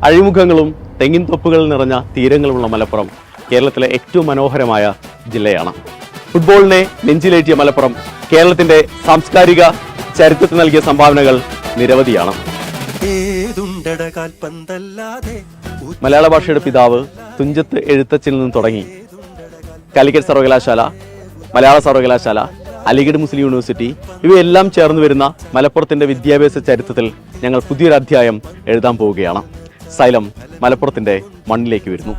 അഴിമുഖങ്ങളും തെങ്ങിൻ തൊപ്പുകൾ നിറഞ്ഞ തീരങ്ങളുമുള്ള മലപ്പുറം കേരളത്തിലെ ഏറ്റവും മനോഹരമായ ജില്ലയാണ്. ഫുട്ബോളിനെ നെഞ്ചിലേറ്റിയ മലപ്പുറം കേരളത്തിന്റെ സാംസ്കാരിക ചരിത്രത്തിൽ നൽകിയ സംഭാവനകൾ നിരവധിയാണ്. മലയാള ഭാഷയുടെ പിതാവ് തുഞ്ചത്ത് എഴുത്തച്ഛനിൽ നിന്നും തുടങ്ങി കാലിക്കറ്റ് സർവകലാശാല, മലയാള സർവകലാശാല, അലിഗഡ് മുസ്ലിം യൂണിവേഴ്സിറ്റി ഇവയെല്ലാം ചേർന്ന് വരുന്ന മലപ്പുറത്തിന്റെ വിദ്യാഭ്യാസ ചരിത്രത്തിൽ ഞങ്ങൾ പുതിയൊരു അധ്യായം എഴുതാൻ പോവുകയാണ്. സൈലം മലപ്പുറത്തിന്റെ മണ്ണിലേക്ക് വരുന്നു.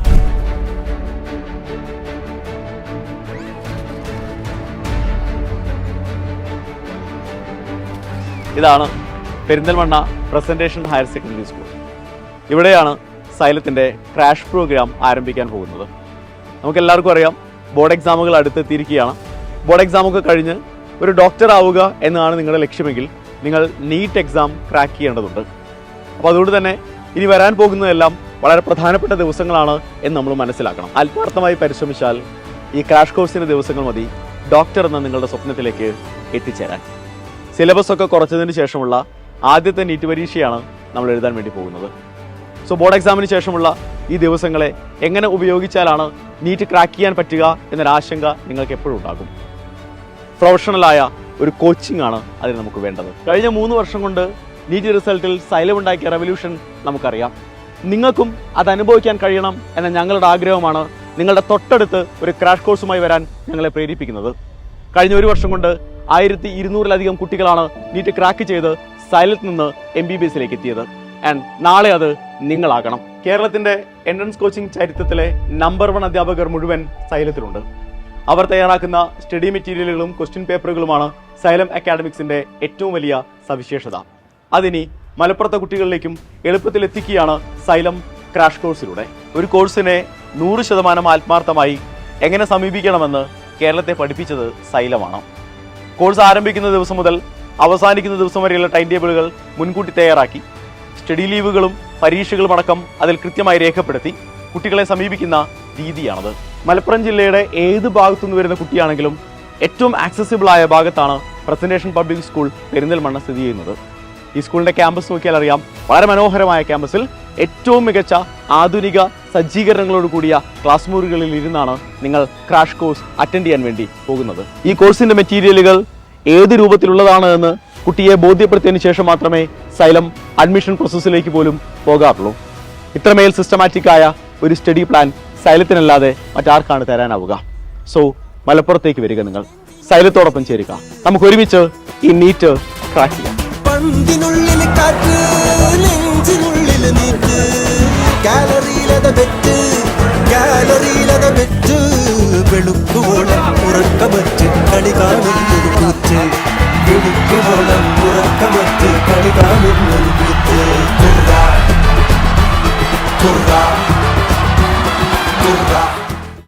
ഇതാണ് Perinthalmanna presentation higher secondary school. ഇവിടെയാണ് സൈലത്തിന്റെ ക്രാഷ് പ്രോഗ്രാം ആരംഭിക്കാൻ പോകുന്നത്. നമുക്കെല്ലാവർക്കും അറിയാം, ബോർഡ് എക്സാമുകൾ അടുത്തെത്തിയിരിക്കുകയാണ്. ബോർഡ് എക്സാമൊക്കെ കഴിഞ്ഞ് ഒരു ഡോക്ടർ ആവുക എന്നതാണ് നിങ്ങളുടെ ലക്ഷ്യമെങ്കിൽ നിങ്ങൾ നീറ്റ് എക്സാം ക്രാക്ക് ചെയ്യേണ്ടതുണ്ട്. അപ്പോൾ അതുകൊണ്ട് തന്നെ ഇനി വരാൻ പോകുന്നതെല്ലാം വളരെ പ്രധാനപ്പെട്ട ദിവസങ്ങളാണ് എന്ന് നമ്മൾ മനസ്സിലാക്കണം. ആത്മാർത്ഥമായി പരിശ്രമിച്ചാൽ ഈ ക്രാഷ് കോഴ്സിൻ്റെ ദിവസങ്ങൾ മതി ഡോക്ടർ എന്ന നിങ്ങളുടെ സ്വപ്നത്തിലേക്ക് എത്തിച്ചേരാൻ. സിലബസ് ഒക്കെ കുറച്ചതിന് ശേഷമുള്ള ആദ്യത്തെ നീറ്റ് പരീക്ഷയാണ് നമ്മൾ എഴുതാൻ വേണ്ടി പോകുന്നത്. സോ ബോർഡ് എക്സാമിന് ശേഷമുള്ള ഈ ദിവസങ്ങളെ എങ്ങനെ ഉപയോഗിച്ചാലാണ് നീറ്റ് ക്രാക്ക് ചെയ്യാൻ പറ്റുക എന്നൊരാശങ്ക നിങ്ങൾക്ക് എപ്പോഴും ഉണ്ടാകും. പ്രൊഫഷണലായ ഒരു കോച്ചിങ് ആണ് അതിന് നമുക്ക് വേണ്ടത്. കഴിഞ്ഞ 3 വർഷം കൊണ്ട് നീറ്റ് റിസൾട്ടിൽ സൈലം ഉണ്ടാക്കിയ റെവല്യൂഷൻ നമുക്കറിയാം. നിങ്ങൾക്കും അത് അനുഭവിക്കാൻ കഴിയണം എന്ന ഞങ്ങളുടെ ആഗ്രഹമാണ് നിങ്ങളുടെ തൊട്ടടുത്ത് ഒരു ക്രാഷ് കോഴ്സുമായി വരാൻ ഞങ്ങളെ പ്രേരിപ്പിക്കുന്നത്. കഴിഞ്ഞ 1 വർഷം കൊണ്ട് 1200-ലധികം കുട്ടികളാണ് നീറ്റ് ക്രാക്ക് ചെയ്ത് സൈലത്തിൽ നിന്ന് MBBSയിലേക്ക് എത്തിയത്. ആൻഡ് നാളെ അത് നിങ്ങളാകണം. കേരളത്തിന്റെ എൻട്രൻസ് കോച്ചിങ് ചരിത്രത്തിലെ നമ്പർ 1 അധ്യാപകർ മുഴുവൻ സൈലത്തിലുണ്ട്. അവർ തയ്യാറാക്കുന്ന സ്റ്റഡി മെറ്റീരിയലുകളും ക്വസ്റ്റ്യൻ പേപ്പറുകളുമാണ് സൈലം അക്കാഡമിക്സിന്റെ ഏറ്റവും വലിയ സവിശേഷത. അതിനി മലപ്പുറത്തെ കുട്ടികളിലേക്കും എളുപ്പത്തിൽ എത്തിക്കുകയാണ് സൈലം ക്രാഷ് കോഴ്സിലൂടെ. ഒരു കോഴ്സിനെ 100% ആത്മാർത്ഥമായി എങ്ങനെ സമീപിക്കണമെന്ന് കേരളത്തെ പഠിപ്പിച്ചത് സൈലമാണ്. കോഴ്സ് ആരംഭിക്കുന്ന ദിവസം മുതൽ അവസാനിക്കുന്ന ദിവസം വരെയുള്ള ടൈം ടേബിളുകൾ മുൻകൂട്ടി തയ്യാറാക്കി സ്റ്റഡി ലീവുകളും പരീക്ഷകളും അടക്കം അതിൽ കൃത്യമായി രേഖപ്പെടുത്തി കുട്ടികളെ സമീപിക്കുന്ന രീതിയാണത്. മലപ്പുറം ജില്ലയുടെ ഏത് ഭാഗത്തുനിന്ന് വരുന്ന കുട്ടിയാണെങ്കിലും ഏറ്റവും ആക്സസിബിൾ ആയ ഭാഗത്താണ് പ്രസന്റേഷൻ പബ്ലിക് സ്കൂൾ പെരിന്തൽമണ്ണ സ്ഥിതി ചെയ്യുന്നത്. ഈ സ്കൂളിന്റെ ക്യാമ്പസ് നോക്കിയാൽ അറിയാം, വളരെ മനോഹരമായ ക്യാമ്പസിൽ ഏറ്റവും മികച്ച ആധുനിക സജ്ജീകരണങ്ങളോട് കൂടിയ ക്ലാസ് മുറികളിൽ ഇരുന്നാണ് നിങ്ങൾ ക്രാഷ് കോഴ്സ് അറ്റൻഡ് ചെയ്യാൻ വേണ്ടി പോകുന്നത്. ഈ കോഴ്സിന്റെ മെറ്റീരിയലുകൾ ഏത് രൂപത്തിലുള്ളതാണ് എന്ന് കുട്ടിയെ ബോധ്യപ്പെടുത്തിയതിനു ശേഷം മാത്രമേ സൈലം അഡ്മിഷൻ പ്രോസസ്സിലേക്ക് പോലും പോകാറുള്ളൂ. ഇത്രമേൽ സിസ്റ്റമാറ്റിക് ആയ ഒരു സ്റ്റഡി പ്ലാൻ സൈലത്തിനല്ലാതെ മറ്റാർക്കാണ് തരാനാവുക? സോ മലപ്പുറത്തേക്ക് വരിക, നിങ്ങൾ സൈലത്തോടൊപ്പം ചേരുക. നമുക്ക് ഒരുമിച്ച് ഈ നീറ്റ് ക്രാക്ക് ചെയ്യാം. വെളുക്കോളം ഉറക്കമറ്റ് കളി കാണും